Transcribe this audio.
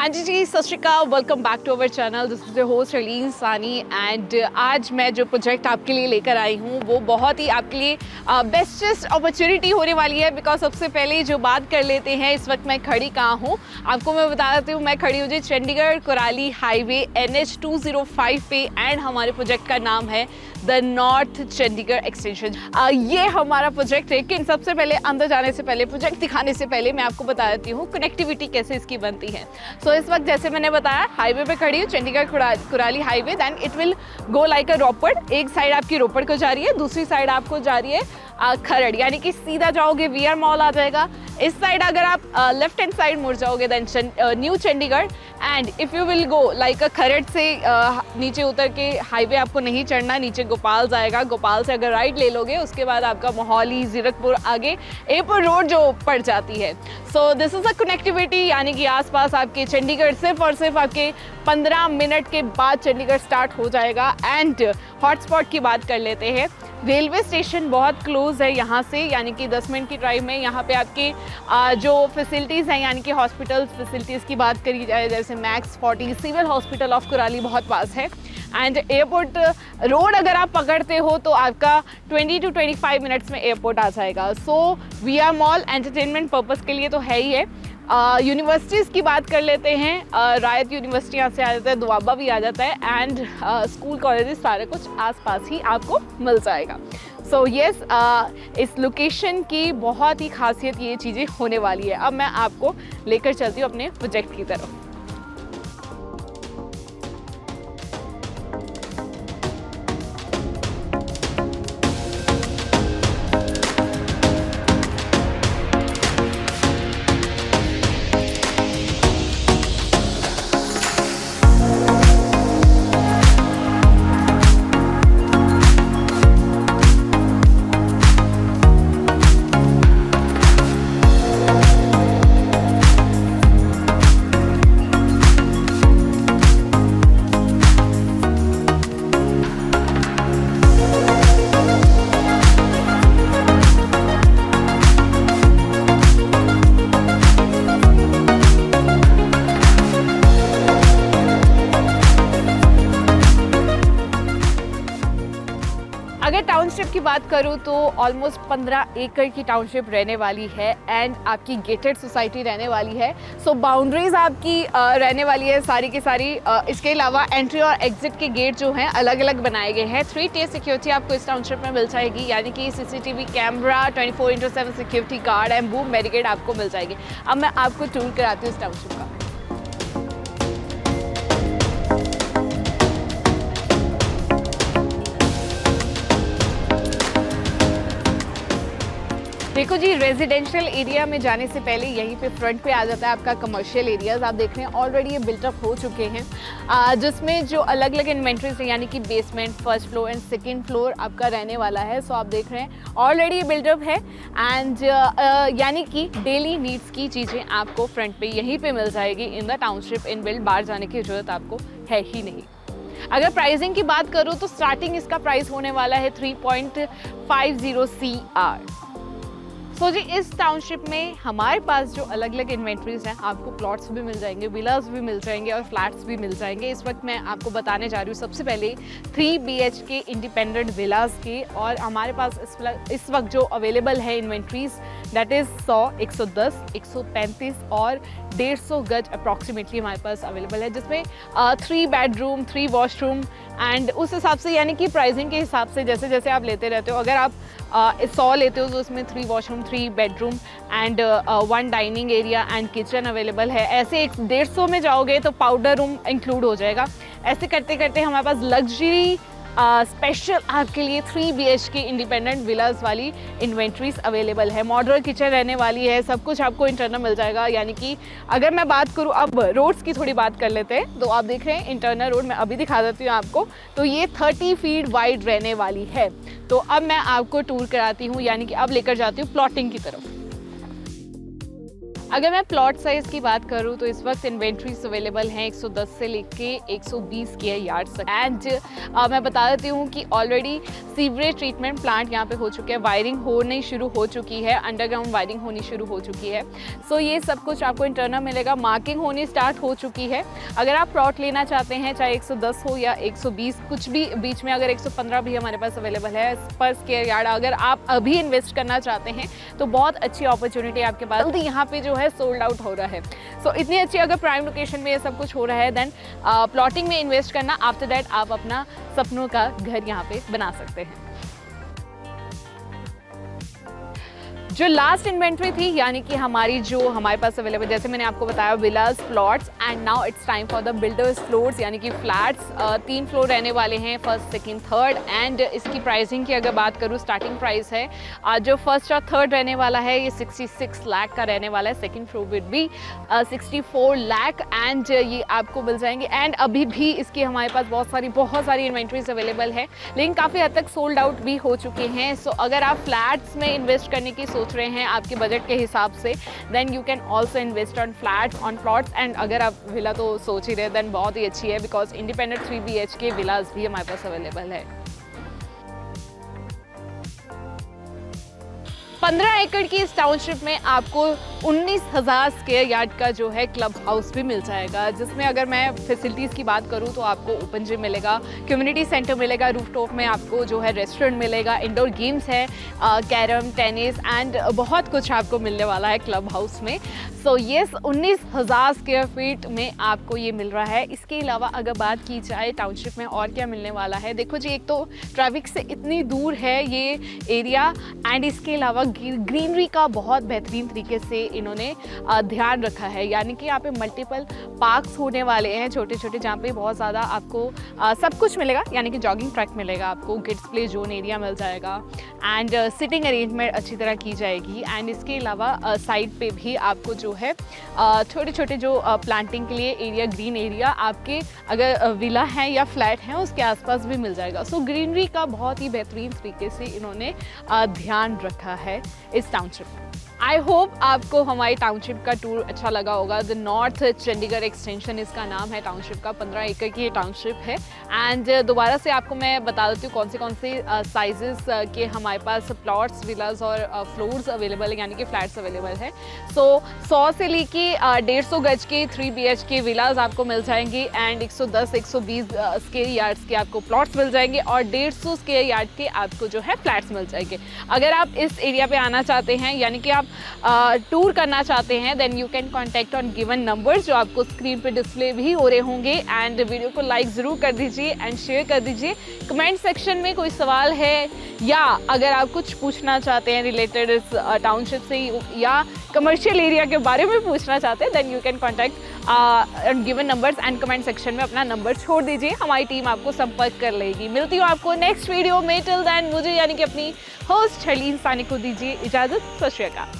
हाँ जी, सत श्री अकाल, welcome back to our channel. This is the host Raleen Sani and आज मैं जो प्रोजेक्ट आपके लिए लेकर आई हूँ वो बहुत ही आपके लिए बेस्टेस्ट अपॉर्चुनिटी होने वाली है। बिकॉज सबसे पहले जो बात कर लेते हैं, इस वक्त मैं खड़ी कहाँ हूँ आपको मैं बता देती हूँ। मैं खड़ी हूँ जी चंडीगढ़ कुराली हाईवे NH 205 पे एंड हमारे प्रोजेक्ट का नाम है द नॉर्थ चंडीगढ़ एक्सटेंशन। ये हमारा प्रोजेक्ट है। लेकिन सबसे पहले अंदर जाने से पहले, प्रोजेक्ट दिखाने से पहले मैं आपको बता देती हूँ कनेक्टिविटी कैसे इसकी बनती है। सो इस वक्त जैसे मैंने बताया हाईवे पे खड़ी हूँ, Chandigarh Kurali highway. Then it will go like a Ropar. एक साइड आपकी रोपड़ को जा रही है, दूसरी साइड आपको जा रही है खरड़, यानी कि सीधा जाओगे VR मॉल आ जाएगा। इस साइड अगर आप लेफ्ट हैंड साइड मुड़ जाओगे then new Chandigarh. And if you will go like Kharar से नीचे उतर के हाईवे आपको नहीं चढ़ना, नीचे गोपाल जाएगा। गोपाल से अगर राइट ले लोगे उसके बाद आपका मोहाली जीरकपुर आगे एयरपोर्ट रोड जो पड़ जाती है। So this is a connectivity, यानी कि आसपास आपके चंडीगढ़ सिर्फ और सिर्फ आपके 15 मिनट के बाद चंडीगढ़ स्टार्ट हो जाएगा। एंड हॉटस्पॉट की बात कर लेते हैं। रेलवे स्टेशन बहुत क्लोज है यहाँ से, यानी कि 10 मिनट की ड्राइव में। यहाँ पे आपके जो फैसिलिटीज़ हैं, यानी कि हॉस्पिटल फैसिलिटीज़ की बात करी जाए, जैसे Max 40 civil hospital of Kurali बहुत पास है। एंड एयरपोर्ट रोड अगर आप पकड़ते हो तो आपका 20 to 25 मिनट्स में एयरपोर्ट आ जाएगा। सो VR मॉल एंटरटेनमेंट पर्पज़ के लिए तो है ही है। यूनिवर्सिटीज़ की बात कर लेते हैं। रायत यूनिवर्सिटी यहाँ से आ जाता है, दुआबा भी आ जाता है। एंड स्कूल कॉलेजेस सारे कुछ आसपास ही आपको मिल जाएगा। सो येस, इस लोकेशन की बहुत ही खासियत ये चीज़ें होने वाली है। अब मैं आपको लेकर चलती हूँ अपने प्रोजेक्ट की तरफ। अगर टाउनशिप की बात करूं तो ऑलमोस्ट 15 एकड़ की टाउनशिप रहने वाली है एंड आपकी गेटेड सोसाइटी रहने वाली है। सो बाउंड्रीज आपकी रहने वाली है सारी की सारी। इसके अलावा एंट्री और एग्जिट के गेट जो हैं अलग अलग बनाए गए हैं। 3 tier सिक्योरिटी आपको इस टाउनशिप में मिल जाएगी, यानी कि CCTV camera, 24/7 security guard and boom barricade आपको मिल जाएगी। अब मैं आपको टूर कराती हूँ इस टाउनशिप का। देखो जी, रेजिडेंशियल एरिया में जाने से पहले यहीं पे फ्रंट पे आ जाता है आपका कमर्शियल एरियाज। आप देख रहे हैं ऑलरेडी ये बिल्टअप हो चुके हैं, जिसमें जो अलग अलग इन्वेंट्रीज हैं, यानी कि basement, first floor and second floor आपका रहने वाला है। सो आप देख रहे हैं ऑलरेडी बिल्टअप है। एंड यानी कि डेली नीड्स की चीज़ें आपको फ्रंट पे यहीं पे मिल जाएगी in the township. In build बाहर जाने की ज़रूरत आपको है ही नहीं। अगर प्राइसिंग की बात करूँ तो स्टार्टिंग इसका प्राइस होने वाला है 3.50 CR। सो जी, इस टाउनशिप में हमारे पास जो अलग अलग इन्वेंट्रीज हैं, आपको प्लॉट्स भी मिल जाएंगे, विलास भी मिल जाएंगे और फ्लैट्स भी मिल जाएंगे। इस वक्त मैं आपको बताने जा रही हूँ सबसे पहले 3 BHK इंडिपेंडेंट विलास के। और हमारे पास इस वक्त जो अवेलेबल है इन्वेंट्रीज, दैट इज़ 100, 110, 135 और 150 गज अप्रॉक्सीमेटली हमारे पास अवेलेबल है, जिसमें 3 बेडरूम, 3 वॉशरूम। एंड उस हिसाब से, यानी कि प्राइसिंग के हिसाब से जैसे जैसे आप लेते रहते हो, अगर आप 100 लेते हो तो उसमें 3 washroom, 3 bedroom and 1 dining area and kitchen available है। ऐसे 150 में जाओगे तो पाउडर रूम इंक्लूड हो जाएगा। ऐसे करते करते हमारे पास लग्जरी स्पेशल आपके लिए 3 BHK इंडिपेंडेंट विलास वाली इन्वेंट्रीज अवेलेबल है। मॉड्यूलर किचन रहने वाली है, सब कुछ आपको इंटरनल मिल जाएगा। यानी कि अगर मैं बात करूँ, अब रोड्स की थोड़ी बात कर लेते हैं, तो आप देख रहे हैं इंटरनल रोड मैं अभी दिखा देती हूँ आपको। तो ये 30 फीट वाइड रहने वाली है। तो अब मैं आपको टूर कराती हूँ, यानी कि अब लेकर जाती हूँ प्लॉटिंग की तरफ। अगर मैं प्लॉट साइज़ की बात करूँ तो इस वक्त इन्वेंट्रीज अवेलेबल हैं 110 से लेके 120 स्क्वायर यार्ड्स तक। एंड मैं बता देती हूँ कि ऑलरेडी सीवरेज ट्रीटमेंट प्लांट यहाँ पे हो चुके हैं, वायरिंग होनी शुरू हो चुकी है, अंडरग्राउंड वायरिंग होनी शुरू हो चुकी है। सो ये सब कुछ आपको इंटरनल मिलेगा, मार्किंग होनी स्टार्ट हो चुकी है। अगर आप प्लॉट लेना चाहते हैं, चाहे 110 हो या 120, कुछ भी बीच में, अगर 115 भी हमारे पास अवेलेबल है पर स्क्वायर यार्ड, अगर आप अभी इन्वेस्ट करना चाहते हैं तो बहुत अच्छी अपॉर्चुनिटी आपके पास जल्दी यहाँ पे जो है सोल्ड आउट हो रहा है। सो इतनी अच्छी अगर प्राइम लोकेशन में ये सब कुछ हो रहा है, देन प्लॉटिंग में इन्वेस्ट करना, आफ्टर दैट आप अपना सपनों का घर यहाँ पे बना सकते हैं। जो लास्ट इन्वेंट्री थी, यानी कि हमारे पास अवेलेबल, जैसे मैंने आपको बताया, villas, plots, and now it's time for the builders floors, यानी कि फ्लैट्स। 3 फ्लोर रहने वाले हैं, फर्स्ट, सेकंड, थर्ड। एंड इसकी प्राइसिंग की अगर बात करूँ, स्टार्टिंग प्राइस है जो फर्स्ट और थर्ड रहने वाला है ये 66 लाख का रहने वाला है। सेकंड फ्लोर विद भी 64 लाख, एंड ये आपको मिल जाएंगे। एंड अभी भी इसकी हमारे पास बहुत सारी इन्वेंट्रीज अवेलेबल है, लेकिन काफ़ी हद तक सोल्ड आउट भी हो चुके हैं। सो अगर आप फ्लैट्स में इन्वेस्ट करने की सोच रहे हैं आपके बजट के हिसाब से, then you can also invest on flats, on plots. And अगर आप विला तो सोच ही रहे, देन बहुत ही अच्छी है, बिकॉज इंडिपेंडेंट 3 BHK विलास भी हमारे पास अवेलेबल है। 15 एकड़ की इस टाउनशिप में आपको 19,000 स्क्वायर यार्ड का जो है क्लब हाउस भी मिल जाएगा, जिसमें अगर मैं फैसिलिटीज़ की बात करूं तो आपको ओपन जिम मिलेगा, कम्युनिटी सेंटर मिलेगा, रूफटॉप में आपको जो है रेस्टोरेंट मिलेगा, इंडोर गेम्स है, कैरम, टेनिस, एंड बहुत कुछ आपको मिलने वाला है क्लब हाउस में। सो येस, 19,000 स्क्वायर फीट में आपको ये मिल रहा है। इसके अलावा अगर बात की जाए टाउनशिप में और क्या मिलने वाला है, देखो जी, एक तो ट्रैफिक से इतनी दूर है ये एरिया, एंड इसके अलावा ग्रीनरी का बहुत बेहतरीन तरीके से इन्होंने ध्यान रखा है, यानी कि यहाँ पे मल्टीपल पार्क्स होने वाले हैं छोटे छोटे, जहाँ पे बहुत ज़्यादा आपको सब कुछ मिलेगा, यानी कि जॉगिंग ट्रैक मिलेगा आपको, किड्स प्ले जोन एरिया मिल जाएगा, एंड सिटिंग अरेंजमेंट अच्छी तरह की जाएगी। एंड इसके अलावा साइड पे भी आपको जो है छोटे छोटे जो प्लांटिंग के लिए एरिया, ग्रीन एरिया आपके अगर विला है या फ्लैट है उसके आसपास भी मिल जाएगा। सो ग्रीनरी का बहुत ही बेहतरीन तरीके से इन्होंने ध्यान रखा है इस टाउनशिप में। आई होप आपको हमारी टाउनशिप का टूर अच्छा लगा होगा। द नॉर्थ चंडीगढ़ एक्सटेंशन इसका नाम है टाउनशिप का, 15 एकड़ की ये टाउनशिप है। एंड दोबारा से आपको मैं बता देती हूँ कौन से साइजेस के हमारे पास प्लॉट्स, विलास और फ्लोर्स अवेलेबल है, यानी कि फ्लैट्स अवेलेबल है। सो 100 से लेके 150 गज के 3 BHK विलास आपको मिल जाएंगे, एंड 110-120 स्क्वायर यार्ड्स के आपको प्लॉट्स मिल जाएंगे, और 150 स्क्वायर यार्ड के आपको जो है फ्लैट्स मिल जाएंगे। अगर आप इस एरिया पे आना चाहते हैं, यानी कि आप टूर करना चाहते हैं, then you can contact on given numbers जो आपको स्क्रीन पे डिस्प्ले भी हो रहे होंगे। एंड वीडियो को लाइक ज़रूर कर दीजिए एंड शेयर कर दीजिए। कमेंट सेक्शन में कोई सवाल है, या अगर आप कुछ पूछना चाहते हैं रिलेटेड इस टाउनशिप से, या कमर्शियल एरिया के बारे में पूछना चाहते हैं, then you can contact on given numbers and comment section में अपना नंबर छोड़ दीजिए, हमारी टीम आपको संपर्क कर लेगी। मिलती हूँ आपको नेक्स्ट वीडियो में। टिल देन मुझे, यानी कि अपनी होस्ट शर्लीन सानी को दीजिए इजाज़त। सत श्री अकाल।